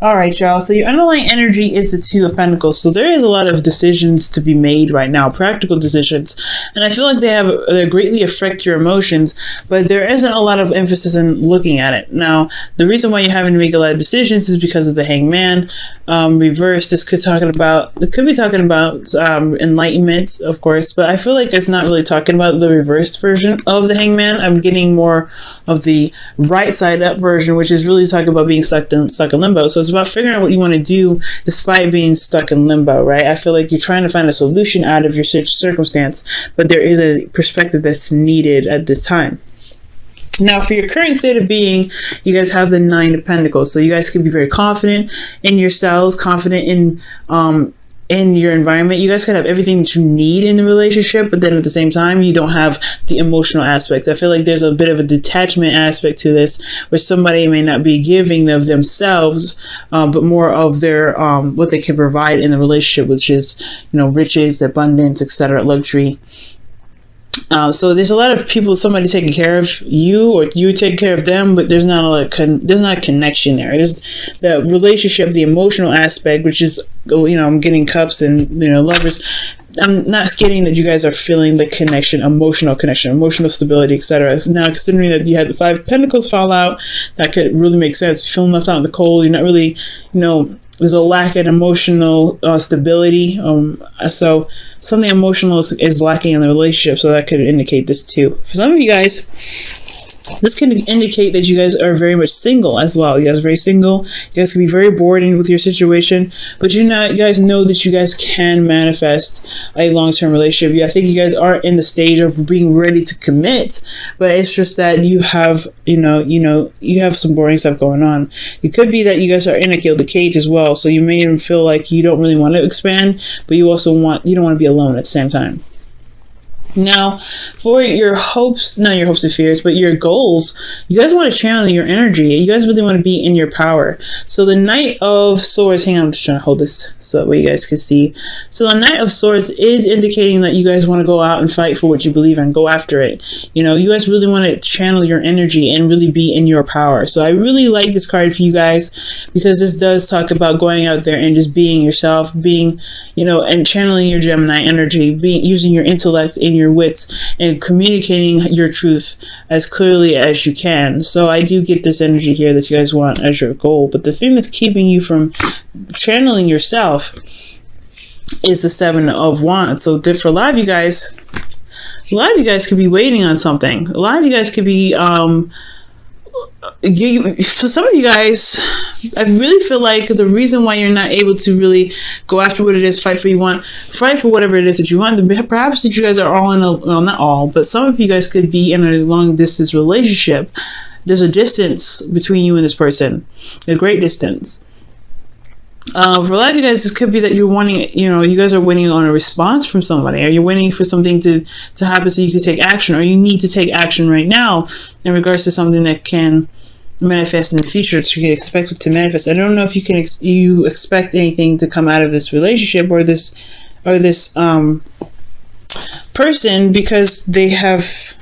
All right, y'all. So your underlying energy is the Two of Pentacles. So there is a lot of decisions to be made right now, practical decisions. And I feel like they greatly affect your emotions, but there isn't a lot of emphasis in looking at it. Now, the reason why you're having to make a lot of decisions is because of the Hangman. Reverse, it could be talking about enlightenment, of course, but I feel like it's not really talking about the reversed version of the Hangman. I'm getting more of the right side up version, which is really talking about being stuck in limbo. So it's about figuring out what you want to do despite being stuck in limbo, right? I feel like you're trying to find a solution out of your circumstance, but there is a perspective that's needed at this time. Now, for your current state of being, you guys have the Nine of Pentacles. So you guys can be very confident in yourselves, confident in your environment. You guys can have everything that you need in the relationship, but then at the same time, you don't have the emotional aspect. I feel like there's a bit of a detachment aspect to this, where somebody may not be giving of themselves, but more of their what they can provide in the relationship, which is, you know, riches, abundance, etc., luxury. So there's a lot of people, somebody taking care of you or you taking care of them, but there's not a connection there. There's the relationship, the emotional aspect, which is, you know, I'm getting Cups and, you know, Lovers. I'm not getting that you guys are feeling the connection, emotional stability, etc. So now, considering that you had the Five of Pentacles fall out, that could really make sense. You're feeling left out in the cold. You're not really, you know, there's a lack of emotional stability. So something emotional is lacking in the relationship. So that could indicate this too. For some of you guys, this can indicate that you guys are very much single as well. You guys are very single. You guys can be very bored with your situation, but you guys know that you guys can manifest a long-term relationship. I think you guys are in the stage of being ready to commit, but it's just that you have, you have some boring stuff going on. It could be that you guys are in a gilded cage as well. So you may even feel like you don't really want to expand, but you don't want to be alone at the same time. Now, for your hopes, not your hopes and fears, but your goals, you guys want to channel your energy. You guys really want to be in your power. So the Knight of Swords, hang on, I'm just trying to hold this so that way you guys can see. So the Knight of Swords is indicating that you guys want to go out and fight for what you believe in, go after it. You know, you guys really want to channel your energy and really be in your power. So I really like this card for you guys, because this does talk about going out there and just being yourself, being, and channeling your Gemini energy, using your intellect and your wits and communicating your truth as clearly as you can. So I do get this energy here that you guys want as your goal, but the thing that's keeping you from channeling yourself is the Seven of Wands. So for a lot of you guys could be waiting on something. A lot of you guys could be for some of you guys, I really feel like the reason why you're not able to really go after what it is, fight for whatever it is that you want, perhaps that you guys are all in well, not all, but some of you guys could be in a long distance relationship. There's a distance between you and this person, a great distance. For a lot of you guys, this could be that you're wanting, you guys are waiting on a response from somebody, or you're waiting for something to happen so you can take action, or you need to take action right now in regards to something that can manifest in the future, to get expected to manifest. I don't know if you expect anything to come out of this relationship or this person, because they have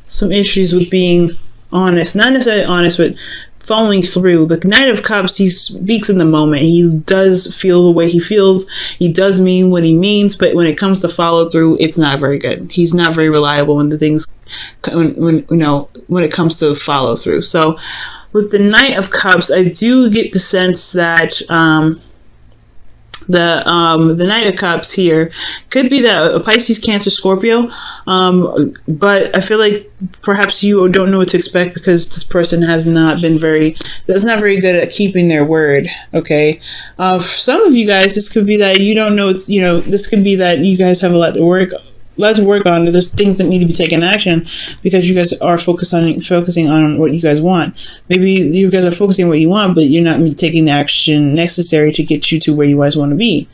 some issues with being honest, not necessarily honest, but following through. The Knight of Cups, he speaks in the moment. He does feel the way he feels. He does mean what he means, but when it comes to follow through, it's not very good. He's not very reliable when when it comes to follow through. So with the Knight of Cups, I do get the sense that the Knight of Cups here could be that a Pisces, Cancer, Scorpio, but I feel like perhaps you don't know what to expect, because this person that's not very good at keeping their word. Okay, for some of you guys, this could be that you don't know. This could be that you guys have a lot to work on. There's things that need to be taken action, because you guys are focusing on what you guys want. Maybe you guys are focusing on what you want, but you're not taking the action necessary to get you to where you guys want to be.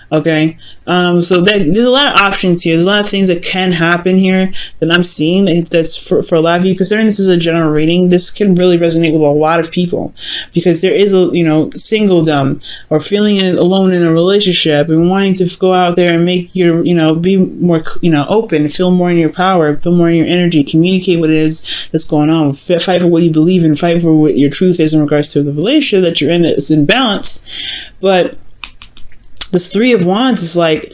Okay, so there's a lot of options here. There's a lot of things that can happen here that I'm seeing that's for a lot of you. Considering this is a general reading, this can really resonate with a lot of people, because there is a singledom or feeling alone in a relationship and wanting to go out there and make your be more open, feel more in your power, feel more in your energy, communicate what it is that's going on, fight for what you believe in, fight for what your truth is in regards to the relationship that you're in. It's imbalanced, but this Three of Wands is like,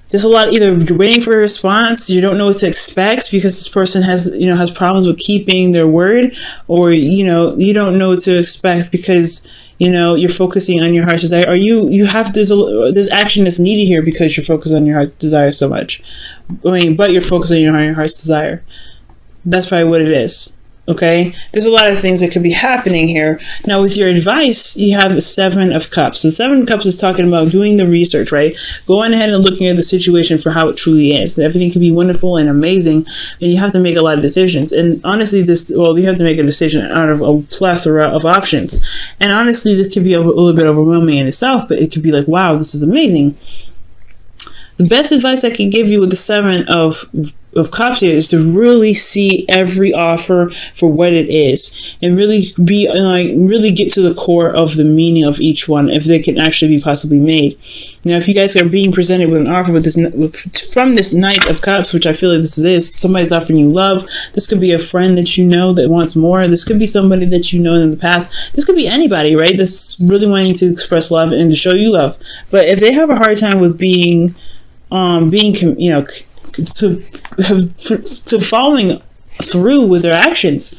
there's a lot of either you're waiting for a response, you don't know what to expect because this person has problems with keeping their word, or you don't know what to expect because you're focusing on your heart's desire, or you have there's action that's needed here because you're focused on your heart's desire so much. But you're focusing on your heart's desire. That's probably what it is. Okay, there's a lot of things that could be happening here. Now, with your advice, you have the Seven of Cups. The Seven of Cups is talking about doing the research, right? Going ahead and looking at the situation for how it truly is. Everything can be wonderful and amazing, and you have to make a lot of decisions. And honestly, you have to make a decision out of a plethora of options. And honestly, this could be a little bit overwhelming in itself, but it could be like, wow, this is amazing. The best advice I can give you with the Seven of Cups here is to really see every offer for what it is, and really really get to the core of the meaning of each one, if they can actually be possibly made. Now, if you guys are being presented with an offer from this Knight of Cups, which I feel like this is, somebody's offering you love. This could be a friend that you know that wants more. This could be somebody that you know in the past. This could be anybody, right? That's really wanting to express love and to show you love. But if they have a hard time with to following through with their actions,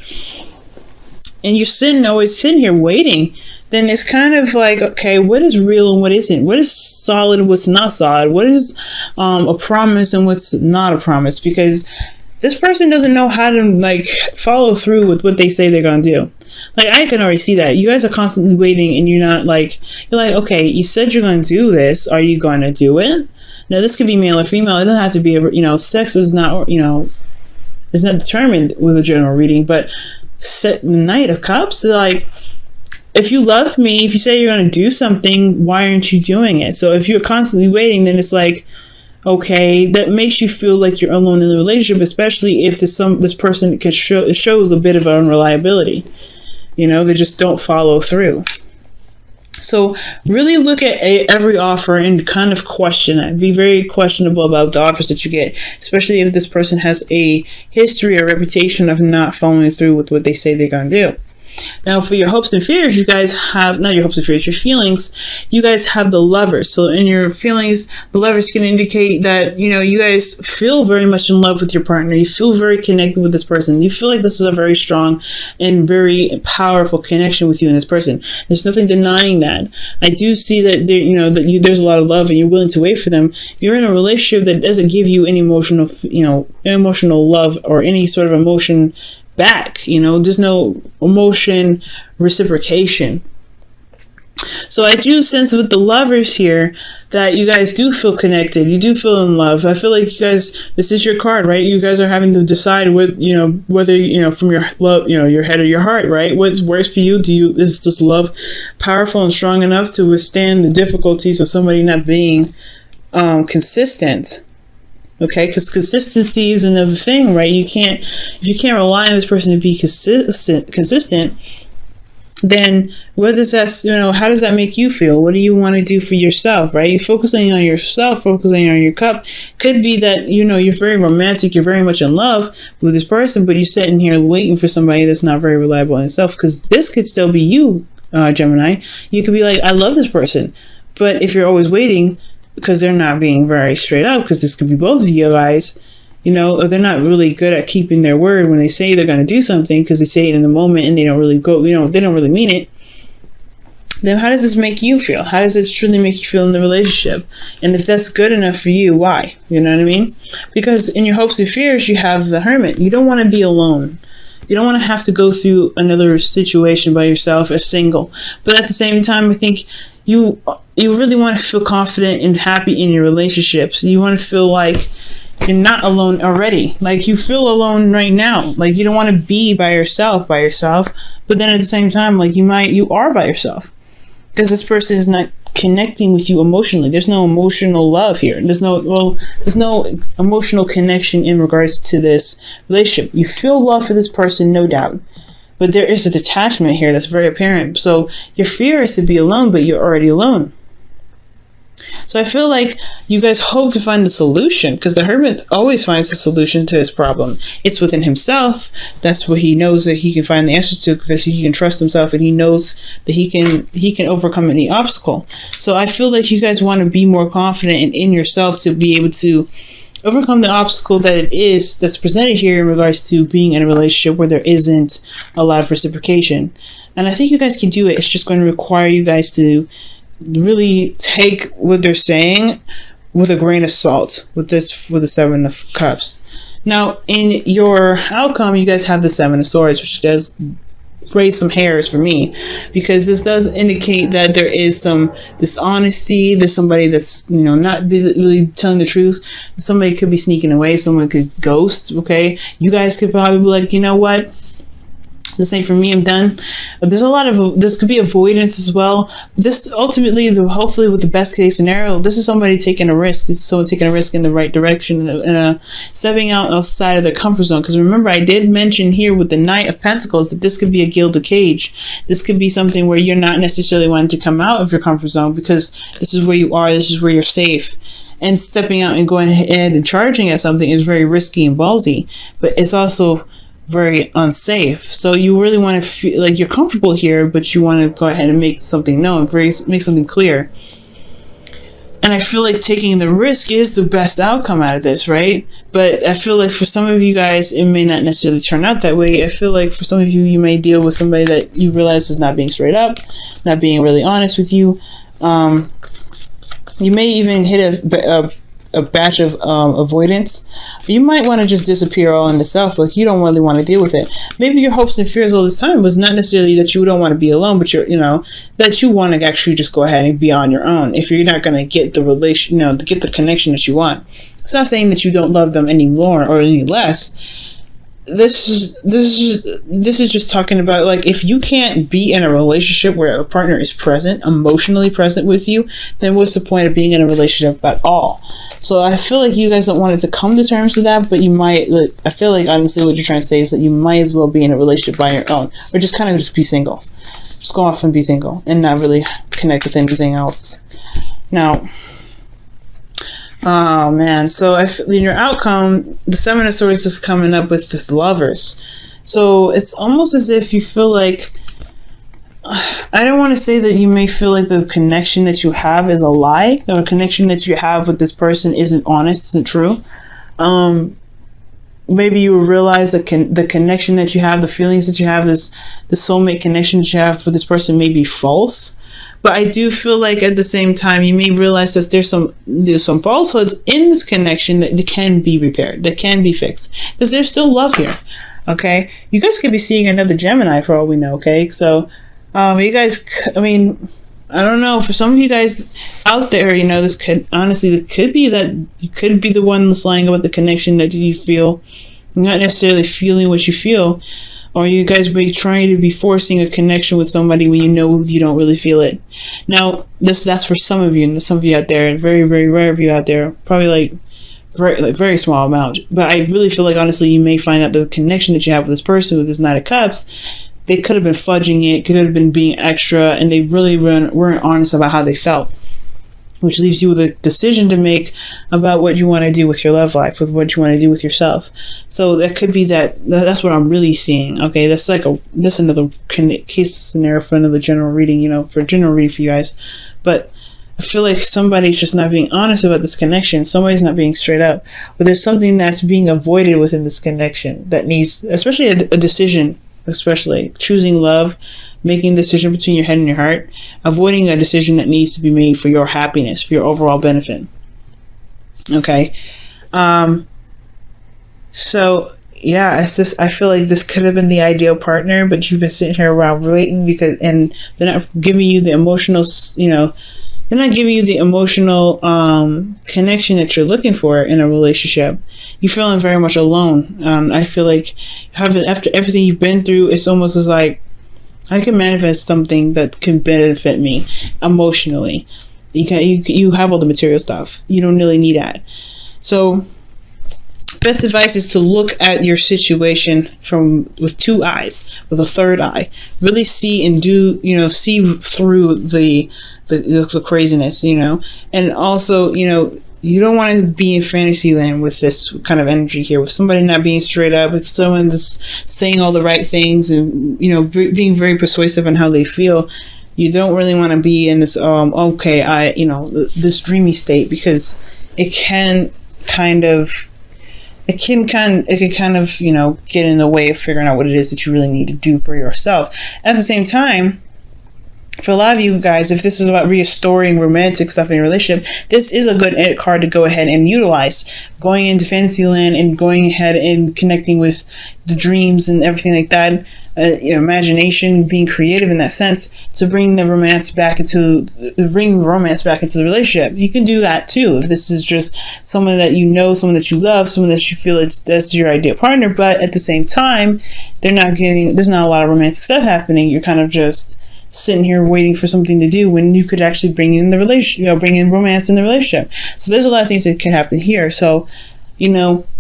and you're always sitting here waiting, then it's kind of like, okay, what is real and what isn't? What is solid and what's not solid? What is a promise and what's not a promise? Because this person doesn't know how to follow through with what they say they're gonna do. I can already see that you guys are constantly waiting, and you're like, okay, you said you're gonna do this, are you gonna do it? Now, this could be male or female. It doesn't have to be, sex is not, is not determined with a general reading. But the Knight of Cups, like, if you love me, if you say you're going to do something, why aren't you doing it? So if you're constantly waiting, then it's like, okay, that makes you feel like you're alone in the relationship, especially if this person shows a bit of unreliability. They just don't follow through. So really look at every offer and kind of question it. Be very questionable about the offers that you get, especially if this person has a history or reputation of not following through with what they say they're going to do. Now, for your hopes and fears, you guys have, not your hopes and fears, your feelings, you guys have the Lovers. So in your feelings, the Lovers can indicate that, you guys feel very much in love with your partner. You feel very connected with this person. You feel like this is a very strong and very powerful connection with you and this person. There's nothing denying that. I do see that there's a lot of love and you're willing to wait for them. You're in a relationship that doesn't give you any emotional love or any sort of emotion back. There's no emotion reciprocation. So I do sense with the Lovers here that you guys do feel connected. You do feel in love. I feel like you guys, this is your card, right? You guys are having to decide whether from your love, your head or your heart, right? What works for you? Is this love powerful and strong enough to withstand the difficulties of somebody not being consistent? Okay, because consistency is another thing, right? If you can't rely on this person to be consistent, then what does that, how does that make you feel? What do you want to do for yourself, right? You're focusing on yourself, focusing on your cup. Could be that, you're very romantic, you're very much in love with this person, but you're sitting here waiting for somebody that's not very reliable in itself, because this could still be you, Gemini. You could be like, I love this person, but if you're always waiting, because they're not being very straight up, because this could be both of you guys, or they're not really good at keeping their word when they say they're going to do something, because they say it in the moment and they don't really they don't really mean it. Then how does this make you feel? How does this truly make you feel in the relationship? And if that's good enough for you, why? You know what I mean? Because in your hopes and fears, you have the Hermit. You don't want to be alone. You don't want to have to go through another situation by yourself as single. But at the same time, I think you really want to feel confident and happy in your relationships. You want to feel like you're not alone already. Like you feel alone right now. Like you don't want to be by yourself. But then at the same time, like you are by yourself. Because this person is not connecting with you emotionally. There's no emotional love here. There's no emotional connection in regards to this relationship. You feel love for this person, no doubt, but there is a detachment here that's very apparent. So your fear is to be alone, but you're already alone. So I feel like you guys hope to find the solution, because the hermit always finds the solution to his problem. It's within himself. That's what he knows that he can find the answer to, because he can trust himself and he knows that he can overcome any obstacle. So I feel like you guys want to be more confident in yourself to be able to overcome the obstacle that it is that's presented here in regards to being in a relationship where there isn't a lot of reciprocation. And I think you guys can do it. It's just going to require you guys to really take what they're saying with a grain of salt with the Seven of Cups. Now, in your outcome, you guys have the Seven of Swords, which does raise some hairs for me, because this does indicate that there is some dishonesty. There's somebody that's, not really telling the truth. Somebody could be sneaking away. Someone could ghost. Okay, you guys could probably be like, you know what, this ain't for me, I'm done. But there's a lot of, this could be avoidance as well. This ultimately, hopefully with the best case scenario, this is somebody taking a risk. It's someone taking a risk in the right direction, stepping outside of their comfort zone. Because remember, I did mention here with the Knight of Pentacles that this could be a gilded cage. This could be something where you're not necessarily wanting to come out of your comfort zone, because this is where you are, this is where you're safe. And stepping out and going ahead and charging at something is very risky and ballsy, but it's also very unsafe. So you really want to feel like you're comfortable here, but you want to go ahead and make something known, make something clear. And I feel like taking the risk is the best outcome out of this, right? But I feel like for some of you guys, it may not necessarily turn out that way. I feel like for some of you, you may deal with somebody that you realize is not being straight up, not being really honest with you. You may even hit a batch of avoidance. You might want to just disappear all into self, like you don't really want to deal with it. Maybe your hopes and fears all this time was not necessarily that you don't want to be alone, but that you want to actually just go ahead and be on your own if you're not going to get the relation, to get the connection that you want. It's not saying that you don't love them any more or any less. This is just talking about, like, if you can't be in a relationship where a partner is present, emotionally present with you, then what's the point of being in a relationship at all? So I feel like you guys don't want it to come to terms with that, but you might, I feel like honestly what you're trying to say is that you might as well be in a relationship by your own, or just kind of just be single. Just go off and be single and not really connect with anything else. Now, oh man, so in your outcome, the Seven of Swords is coming up with the Lovers. So it's almost as if you feel like, I don't want to say that you may feel like the connection that you have is a lie, or the connection that you have with this person isn't honest, isn't true. Maybe you will realize that the connection that you have, the feelings that you have, the soulmate connection that you have for this person may be false. But I do feel like at the same time, you may realize that there's some falsehoods in this connection that can be repaired, that can be fixed, because there's still love here. Okay, you guys could be seeing another Gemini for all we know. Okay, so you guys, I mean, I don't know. For some of you guys out there, this could be that you could be the one that's lying about the connection that you feel, not necessarily feeling what you feel. Or you guys be trying to be forcing a connection with somebody when you know you don't really feel it. Now, that's for some of you, and some of you out there, and very, very rare of you out there, probably very small amount. But I really feel like, honestly, you may find out the connection that you have with this person, with this Knight of Cups, they could have been fudging it, could have been being extra, and they really weren't honest about how they felt. Which leaves you with a decision to make about what you want to do with your love life, with what you want to do with yourself. So that could be that's what I'm really seeing. Okay, that's another case scenario for another general reading, for a general reading for you guys. But I feel like somebody's just not being honest about this connection. Somebody's not being straight up. But there's something that's being avoided within this connection that needs, especially a decision, especially choosing love, making a decision between your head and your heart, avoiding a decision that needs to be made for your happiness, for your overall benefit. Okay. So yeah, I feel like this could have been the ideal partner, but you've been sitting here around waiting and they're not giving you the emotional, they're not giving you the emotional connection that you're looking for in a relationship. You're feeling very much alone. I feel like after everything you've been through, it's almost as like, I can manifest something that can benefit me emotionally. You have all the material stuff. You don't really need that. So best advice is to look at your situation with two eyes, with a third eye. Really see and see through the craziness, and also, you don't want to be in fantasy land with this kind of energy here, with somebody not being straight up, with someone just saying all the right things and, being very persuasive on how they feel. You don't really want to be in this, this dreamy state, because it can kind of, get in the way of figuring out what it is that you really need to do for yourself. At the same time, for a lot of you guys, if this is about restoring romantic stuff in your relationship, this is a good card to go ahead and utilize. Going into Fantasyland and going ahead and connecting with the dreams and everything like that, your imagination, being creative in that sense, to bring the romance back into the relationship. You can do that too if this is just someone that someone that you love, someone that you feel that's your ideal partner. But at the same time, there's not a lot of romantic stuff happening. You're kind of just sitting here waiting for something to do when you could actually bring in bring in romance in the relationship. So there's a lot of things that can happen here. So,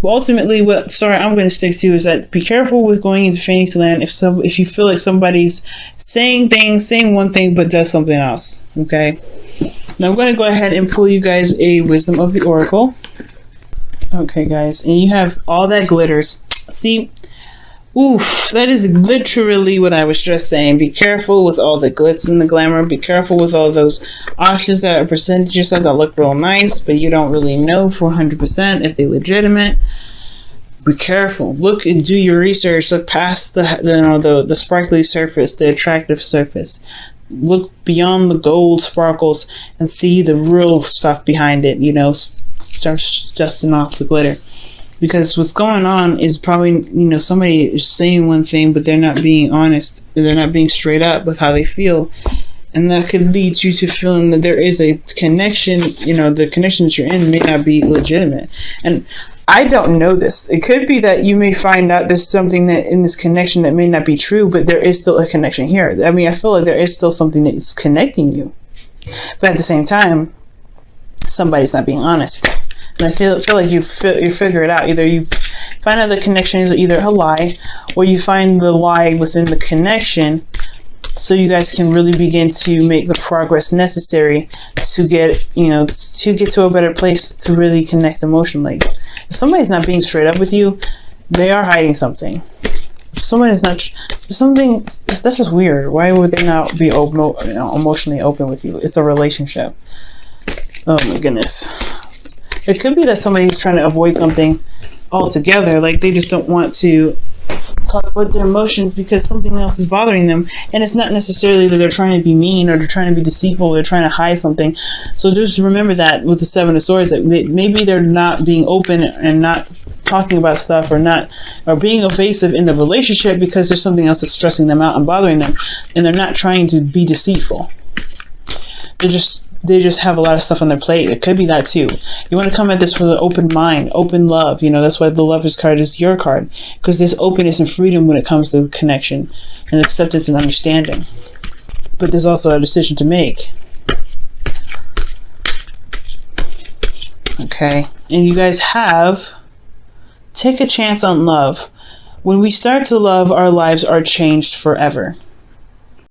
ultimately what story I'm going to stick to is that be careful with going into Fantasyland if you feel like somebody's saying one thing but does something else. Okay. Now I'm going to go ahead and pull you guys a Wisdom of the Oracle. Okay, guys, and you have all that glitters. See? Oof, that is literally what I was just saying. Be careful with all the glitz and the glamour. Be careful with all those options that are presented to yourself that look real nice, but you don't really know for 100% if they're legitimate. Be careful. Look and do your research. Look past the sparkly surface, the attractive surface. Look beyond the gold sparkles and see the real stuff behind it. Start dusting off the glitter. Because what's going on is probably, somebody is saying one thing, but they're not being honest. They're not being straight up with how they feel. And that could lead you to feeling that there is a connection, the connection that you're in may not be legitimate. And I don't know this. It could be that you may find out there's something that in this connection that may not be true, but there is still a connection here. I mean, I feel like there is still something that's connecting you. But at the same time, somebody's not being honest. And I feel like you figure it out. Either you find out the connection is either a lie, or you find the lie within the connection, so you guys can really begin to make the progress necessary to get to a better place to really connect emotionally. If somebody's not being straight up with you, they are hiding something. If someone is not something, that's just weird. Why would they not be emotionally open with you? It's a relationship. Oh my goodness. It could be that somebody's trying to avoid something altogether, like they just don't want to talk about their emotions because something else is bothering them. And it's not necessarily that they're trying to be mean or they're trying to be deceitful or they're trying to hide something. So just remember that with the Seven of Swords, that maybe they're not being open and not talking about stuff or being evasive in the relationship because there's something else that's stressing them out and bothering them, and they're not trying to be deceitful. They just have a lot of stuff on their plate. It could be that too. You want to come at this with an open mind, open love. That's why the Lover's card is your card, because there's openness and freedom when it comes to connection and acceptance and understanding. But there's also a decision to make. Okay, and you guys take a chance on love. When we start to love, our lives are changed forever.